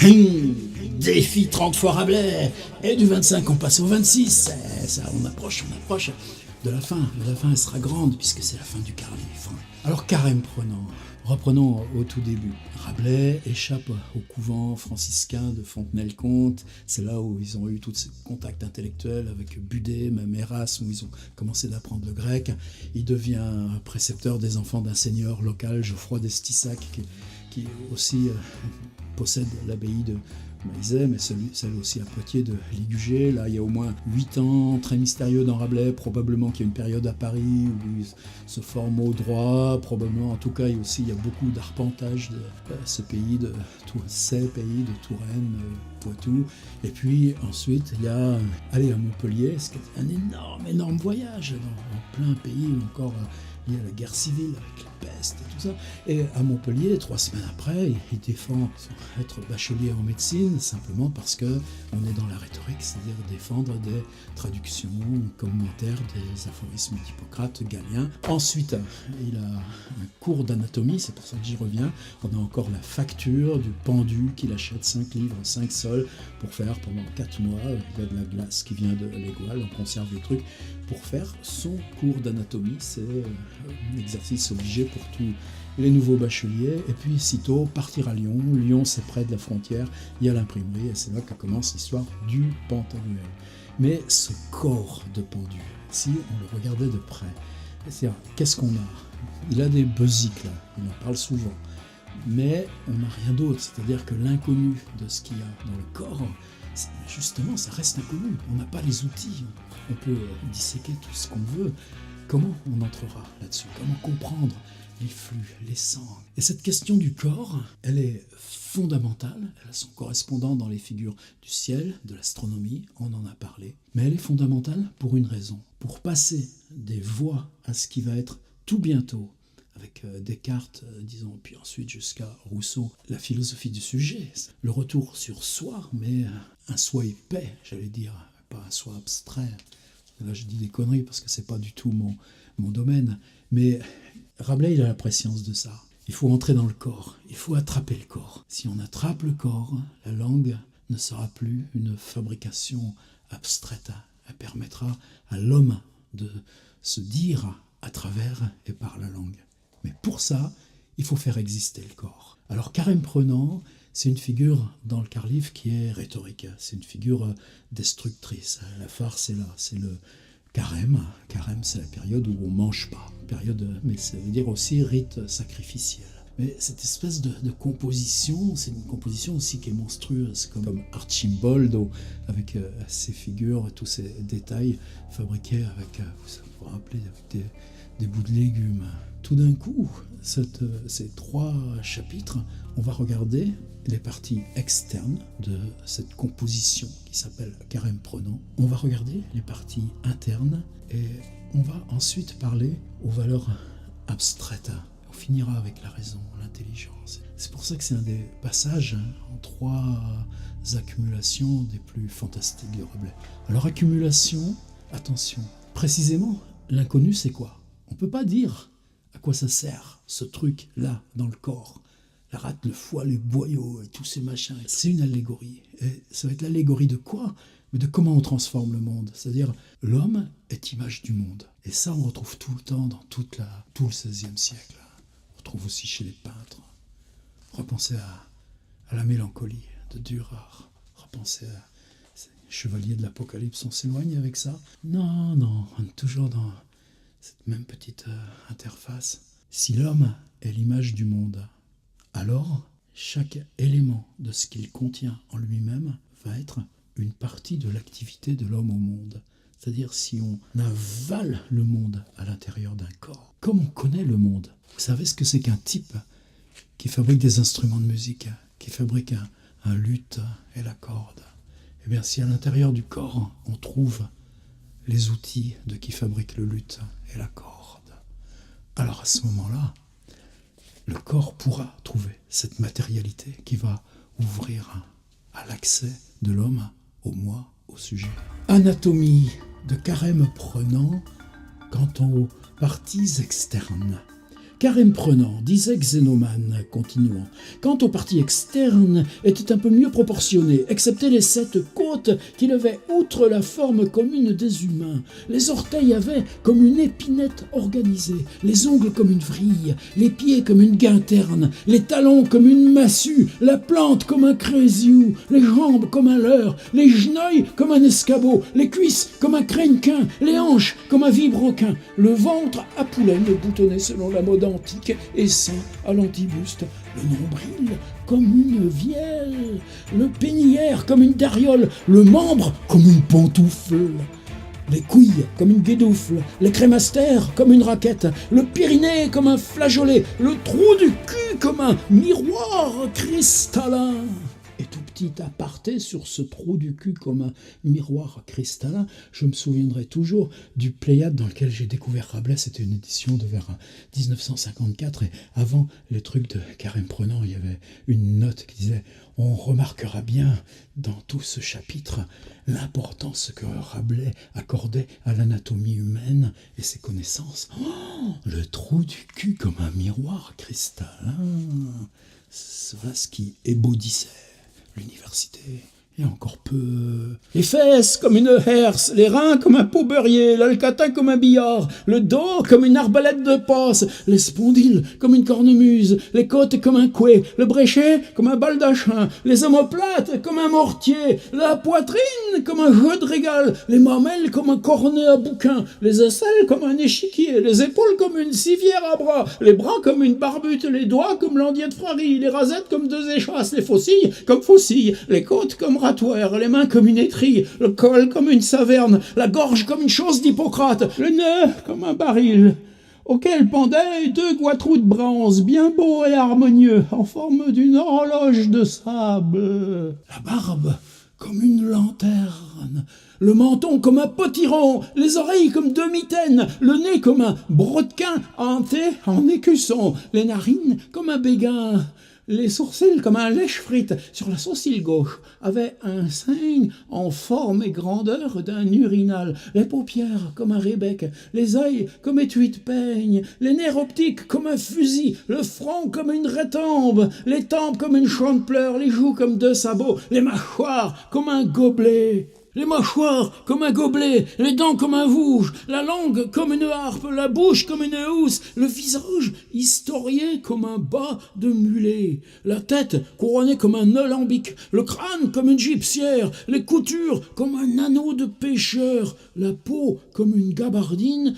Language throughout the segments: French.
Défi 30 fois Rabelais. Et du 25, on passe au 26. Ça, on approche de la fin. La fin, elle sera grande, puisque c'est la fin du Carlif. Alors, carême prenant. Reprenons au tout début. Rabelais échappe au couvent franciscain de Fontenay-le-Comte. C'est là où ils ont eu tous ces contacts intellectuels avec Budet, même Erasme, où ils ont commencé d'apprendre le grec. Il devient précepteur des enfants d'un seigneur local, Geoffroy d'Estissac, qui aussi possède l'abbaye de Maizet, mais celle aussi à Poitiers de Ligugé. Là, il y a au moins 8 ans, très mystérieux dans Rabelais. Probablement qu'il y a une période à Paris où il se forme au droit. Probablement, en tout cas, il y a beaucoup d'arpentage de ces pays, ces pays de Touraine, Poitou. Et puis ensuite, il y a aller à Montpellier, c'est un énorme voyage dans plein pays encore. Il y a la guerre civile avec la peste et tout ça. Et à Montpellier, 3 semaines après, il défend être bachelier en médecine simplement parce qu'on est dans la rhétorique, c'est-à-dire défendre des traductions commentaires des aphorismes d'Hippocrate, Galien. Ensuite, il a un cours d'anatomie, c'est pour ça que j'y reviens. On a encore la facture du pendu qu'il achète 5 livres, 5 sols pour faire pendant 4 mois. Il y a de la glace qui vient de l'Égoile, on conserve les trucs pour faire son cours d'anatomie. C'est un exercice obligé pour tous les nouveaux bacheliers. Et puis, sitôt, partir à Lyon. Lyon, c'est près de la frontière. Il y a l'imprimerie et c'est là que commence l'histoire du Pantagruel. Mais ce corps de pendu, si on le regardait de près, c'est-à-dire, qu'est-ce qu'on a ? Il a des besicles, il en parle souvent. Mais on n'a rien d'autre. C'est-à-dire que l'inconnu de ce qu'il y a dans le corps, justement, ça reste inconnu. On n'a pas les outils. On peut disséquer tout ce qu'on veut. Comment on entrera là-dessus ? Comment comprendre les flux, les sangs ? Et cette question du corps, elle est fondamentale. Elle a son correspondant dans les figures du ciel, de l'astronomie, on en a parlé. Mais elle est fondamentale pour une raison. Pour passer des voies à ce qui va être tout bientôt, avec Descartes, disons, puis ensuite jusqu'à Rousseau, la philosophie du sujet, le retour sur soi, mais un soi épais, j'allais dire, pas un soi abstrait. Là, je dis des conneries parce que c'est pas du tout mon domaine. Mais Rabelais, il a la préscience de ça. Il faut entrer dans le corps. Il faut attraper le corps. Si on attrape le corps, la langue ne sera plus une fabrication abstraite. Elle permettra à l'homme de se dire à travers et par la langue. Mais pour ça, il faut faire exister le corps. Alors, carême prenant, c'est une figure dans le Carlif qui est rhétorique. C'est une figure destructrice. La farce est là. C'est le carême. Carême, c'est la période où on ne mange pas. Mais ça veut dire aussi rite sacrificiel. Mais cette espèce de composition, c'est une composition aussi qui est monstrueuse, comme Archimbolde, avec ses figures, tous ces détails fabriqués avec, vous vous rappelez, avec des bouts de légumes. Tout d'un coup, ces 3 chapitres, on va regarder les parties externes de cette composition qui s'appelle carême prenant. On va regarder les parties internes et on va ensuite parler aux valeurs abstraites. On finira avec la raison, l'intelligence. C'est pour ça que c'est un des passages en 3 accumulations des plus fantastiques de Rabelais. Alors, accumulation, attention. Précisément, l'inconnu, c'est quoi ? On ne peut pas dire à quoi ça sert, ce truc-là, dans le corps. La rate, le foie, les boyaux et tous ces machins. C'est une allégorie. Et ça va être l'allégorie de quoi ? Mais de comment on transforme le monde. C'est-à-dire, l'homme est image du monde. Et ça, on retrouve tout le temps dans tout le XVIe siècle. On retrouve aussi chez les peintres. Repensez à la mélancolie de Dürer. Repensez à ces chevaliers de l'Apocalypse. On s'éloigne avec ça ? Non, on est toujours dans cette même petite interface. Si l'homme est l'image du monde, alors chaque élément de ce qu'il contient en lui-même va être une partie de l'activité de l'homme au monde. C'est-à-dire si on avale le monde à l'intérieur d'un corps, comme on connaît le monde. Vous savez ce que c'est qu'un type qui fabrique des instruments de musique, qui fabrique un luth et la corde ? Eh bien, si à l'intérieur du corps, on trouve les outils de qui fabrique le luth et la corde, alors à ce moment-là, le corps pourra trouver cette matérialité qui va ouvrir à l'accès de l'homme au moi, au sujet. Anatomie de carême prenant quant aux parties externes. Carême prenant, disait Xénomane, continuant, quant aux parties externes, étaient un peu mieux proportionnées, excepté les 7 côtes qui levaient outre la forme commune des humains. Les orteils avaient comme une épinette organisée, les ongles comme une vrille, les pieds comme une guinterne, les talons comme une massue, la plante comme un crésiou, les jambes comme un leurre, les genouilles comme un escabeau, les cuisses comme un crènequin, les hanches comme un vibroquin, le ventre à poulaine boutonné selon la mode antique et saint à l'antibuste, le nombril comme une vielle, le péniaire comme une dariole, le membre comme une pantoufle, les couilles comme une guédoufle, les crémastères comme une raquette, le périnée comme un flageolet, le trou du cul comme un miroir cristallin. Et tout petit aparté sur ce trou du cul comme un miroir cristallin, je me souviendrai toujours du Pléiade dans lequel j'ai découvert Rabelais. C'était une édition de vers 1954 et avant les trucs de Carême prenant, il y avait une note qui disait « On remarquera bien dans tout ce chapitre l'importance que Rabelais accordait à l'anatomie humaine et ses connaissances. Oh, le trou du cul comme un miroir cristallin, voilà ce qui ébaudissait l'université, et encore peu. Les fesses comme une herse, les reins comme un pot beurrier, l'alcatin comme un billard, le dos comme une arbalète de passe, les spondyles comme une cornemuse, les côtes comme un couet, le bréchet comme un baldachin, les omoplates comme un mortier, la poitrine comme un jeu de régal, les mamelles comme un cornet à bouquin, les aisselles comme un échiquier, les épaules comme une civière à bras, les bras comme une barbute, les doigts comme l'endier de Frary, les rasettes comme 2 échasses, les faucilles comme faucilles, les côtes comme ratoire, les mains comme une étrille, le col comme une saverne, la gorge comme une chose d'Hippocrate, le nez comme un baril, auquel pendaient 2 goitroux de bronze, bien beaux et harmonieux, en forme d'une horloge de sable. La barbe comme une lanterne, le menton comme un potiron, les oreilles comme 2 mitaines, le nez comme un brodequin hanté en écusson, les narines comme un béguin, les sourcils comme un lèche-frite sur la sourcil gauche avait un signe en forme et grandeur d'un urinal, les paupières comme un rébec, les œils comme étui de peigne, les nerfs optiques comme un fusil, le front comme une rétombe, les tempes comme une chantepleur, les joues comme 2 sabots, les mâchoires comme un gobelet. Les mâchoires comme un gobelet, les dents comme un vouge, la langue comme une harpe, la bouche comme une housse, le visage historié comme un bas de mulet, la tête couronnée comme un alambic, le crâne comme une gypsière, les coutures comme un anneau de pêcheur, la peau comme une gabardine,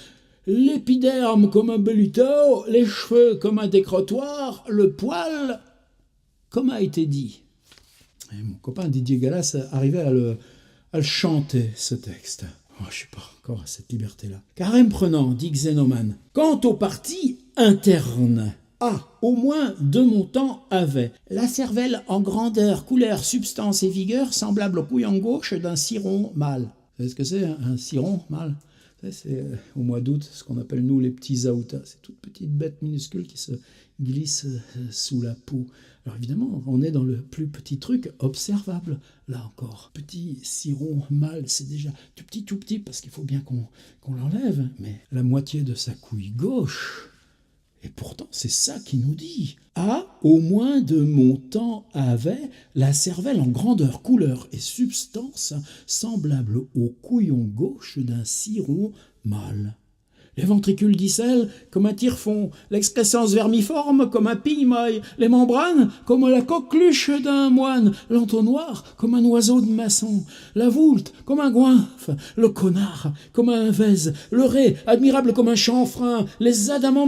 l'épiderme comme un belluto, les cheveux comme un décrotoir, le poil comme a été dit. Et mon copain Didier Gallas arrivait à le chanter, ce texte. Oh, je suis pas encore à cette liberté-là. Carême prenant, dit Xénomane. Quant aux parties internes, au moins 2 montants avaient la cervelle en grandeur, couleur, substance et vigueur semblable au couillon gauche d'un ciron mâle. Vous savez ce que c'est, un ciron mâle? C'est au mois d'août ce qu'on appelle nous les petits aoutas. C'est toutes petites bêtes minuscules qui se glissent sous la peau. Alors évidemment, on est dans le plus petit truc observable, là encore. Petit ciron mâle, c'est déjà tout petit, parce qu'il faut bien qu'on l'enlève. Mais la moitié de sa couille gauche, et pourtant c'est ça qui nous dit, au moins 2 montants avait la cervelle en grandeur, couleur et substance semblable au couillon gauche d'un ciron mâle. Les ventricules d'Icelle comme un tire-fond, l'excrescence vermiforme comme un pille-maille, les membranes comme la coqueluche d'un moine, l'entonnoir comme un oiseau de maçon, la voulte comme un goinfre, le connard comme un vèze, le ré admirable comme un chanfrein, les additaments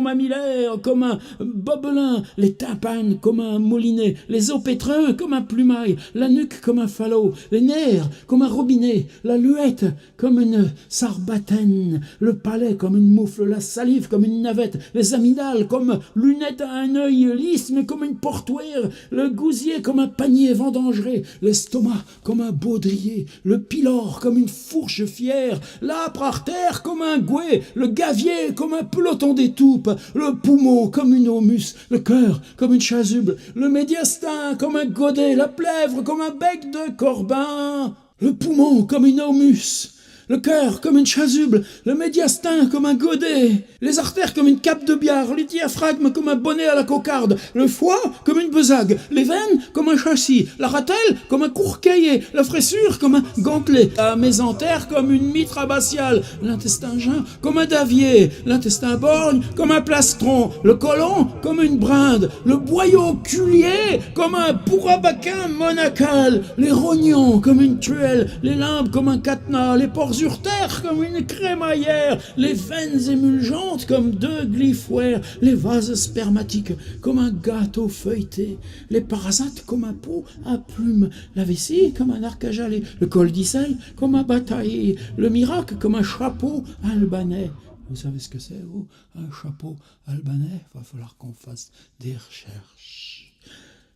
mamillaires comme un bobelin, les tympanes comme un moulinet, les os pétreux comme un plumail, la nuque comme un falot, les nerfs comme un robinet, la luette comme une sarbatène, le palais comme une moufle, la salive comme une navette, les amygdales comme lunettes à un œil lisse mais comme une portoire, le gousier comme un panier vendangeré, l'estomac comme un baudrier, le pylore comme une fourche fière, l'âpre artère comme un gouet, le gavier comme un peloton d'étoupe, le poumon comme une homus, le cœur comme une chasuble, le médiastin comme un godet, la plèvre comme un bec de corbin, le poumon comme une homus, Le cœur comme une chasuble, le médiastin comme un godet, les artères comme une cape de billard, les diaphragmes comme un bonnet à la cocarde, le foie comme une besague, les veines comme un châssis, la ratelle comme un court-cahier, la fraissure comme un gantelet, la mésentère comme une mitre abbatiale, l'intestin jeune comme un davier, l'intestin borgne comme un plastron, le côlon comme une brinde, le boyau culier comme un bourrabaquin monacal, les rognons comme une truelle, les limbes comme un cadenas, les pores urtères comme une crémaillère, les veines émulgentes comme deux glyphoères, les vases spermatiques comme un gâteau feuilleté, les parasites comme un pot à plumes, la vessie comme un arc à jalets, le col d'Issel comme un bataillé, le miracle comme un chapeau albanais. Vous savez ce que c'est, vous? Un chapeau albanais? Va falloir qu'on fasse des recherches.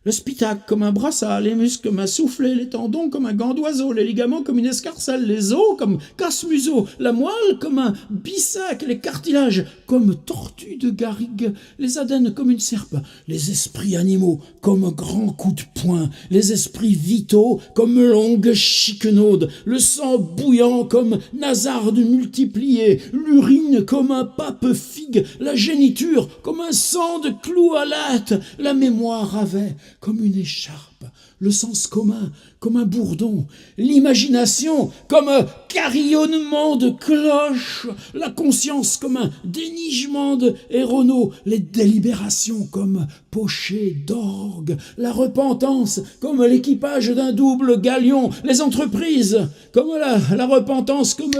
Le spitac comme un brassard, les muscles comme un soufflet, les tendons comme un gant d'oiseau, les ligaments comme une escarcelle, les os comme casse-museau, la moelle comme un bissac, les cartilages comme tortues de garrigue, les adènes comme une serpe, les esprits animaux comme un grand coup de poing, les esprits vitaux comme longues chiquenaudes, le sang bouillant comme nasarde multipliée, l'urine comme un pape figue, la géniture comme un sang de clou à latte, la mémoire avait comme une écharpe, le sens commun comme un bourdon, l'imagination comme un carillonnement de cloches, la conscience comme un dénichement de héronos, les délibérations comme pochés d'orgue, la repentance comme l'équipage d'un double galion, les entreprises comme la repentance comme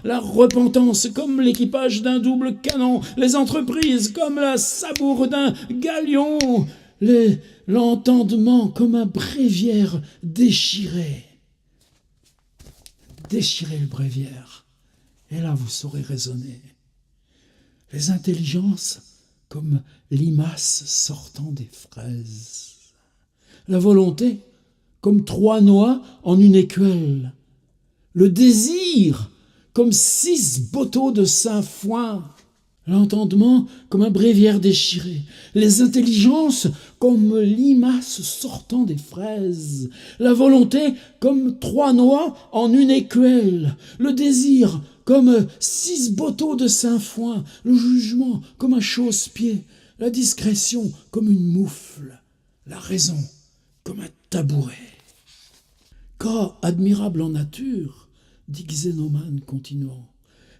la repentance comme l'équipage d'un double canon, les entreprises comme la sabour d'un galion, l'entendement comme un bréviaire déchiré. Déchirez le bréviaire, et là vous saurez raisonner. Les intelligences comme limaces sortant des fraises. La volonté comme trois noix en une écuelle. Le désir comme 6 boteaux de sainfoin. L'entendement comme un bréviaire déchiré, les intelligences comme limaces sortant des fraises, la volonté comme 3 noix en une écuelle, le désir comme 6 boteaux de sainfoin, le jugement comme un chausse-pied, la discrétion comme une moufle, la raison comme un tabouret. Cas admirable en nature, dit Xénomane continuant,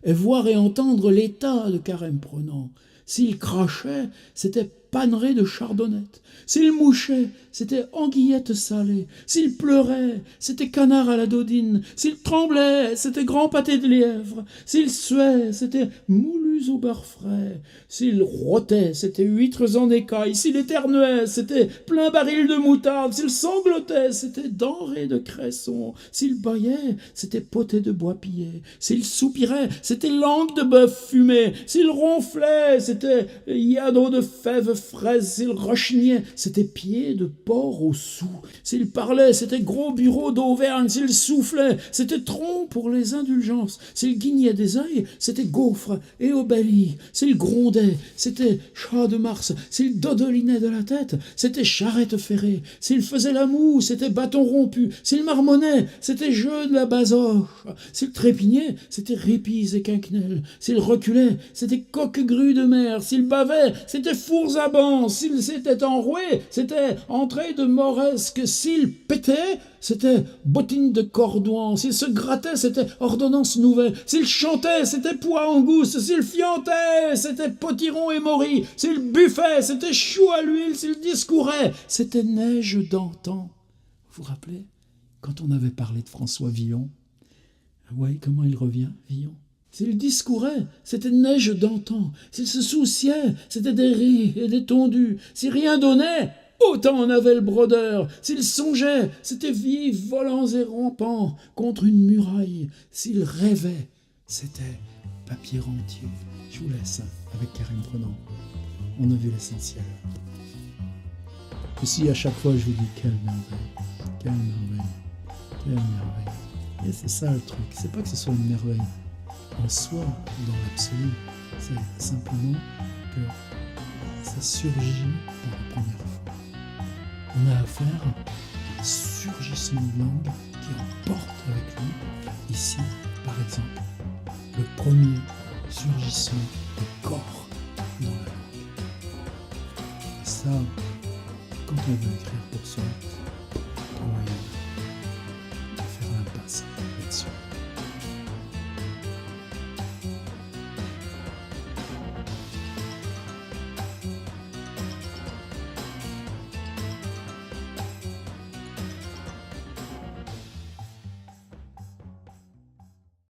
et voir et entendre l'état de Carême Prenant. S'il crachait, c'était pannerie de chardonnette. S'il mouchait, c'était anguillette salée. S'il pleurait, c'était canard à la dodine. S'il tremblait, c'était grand pâté de lièvre. S'il suait, c'était moulus au beurre frais. S'il rôtait, c'était huîtres en écailles. S'il éternuait, c'était plein baril de moutarde. S'il sanglotait, c'était denrée de cresson. S'il bâillait, c'était poté de bois pillé. S'il soupirait, c'était langue de bœuf fumé. S'il ronflait, c'était yadot de fèves fraises. S'il rechignait, c'était pied de porc au sou. S'il parlait, c'était gros bureau d'Auvergne. S'il soufflait, c'était tronc pour les indulgences. S'il guignait des œils, c'était gaufre et obélie. S'il grondait, c'était chat de Mars. S'il dodelinait de la tête, c'était charrette ferrée. S'il faisait la moue, c'était bâton rompu. S'il marmonnait, c'était jeu de la basoche. S'il trépignait, c'était répis et quinquenelle. S'il reculait, c'était coque grue de mer. S'il bavait, c'était fours à banc. S'il s'était enroué, c'était entrée de moresque. S'il pétait, c'était bottine de cordouan. S'il se grattait, c'était ordonnance nouvelle. S'il chantait, c'était pois en gousse. S'il fiantait, c'était potiron et mori. S'il buffait, c'était chou à l'huile. S'il discourait, c'était neige d'antan. Vous vous rappelez, quand on avait parlé de François Villon? Oui, comment il revient, Villon? S'il discourait, c'était neige d'antan. S'il se souciait, c'était des ris et des tondus. Si rien donnait, autant en avait le brodeur. S'il songeait, c'était vifs, volants et rampants contre une muraille. S'il rêvait, c'était papier rentier. Je vous laisse avec Carême Prenant. On a vu l'essentiel. Aussi, à chaque fois, je vous dis quelle merveille, quelle merveille, quelle merveille. Et c'est ça le truc. C'est pas que ce soit une merveille en soi, dans l'absolu. C'est simplement que ça surgit pour la première fois. On a affaire à un surgissement de langue qui emporte avec lui, ici, par exemple, le premier surgissement des corps dans la langue. Ça, quand on veut écrire pour soi,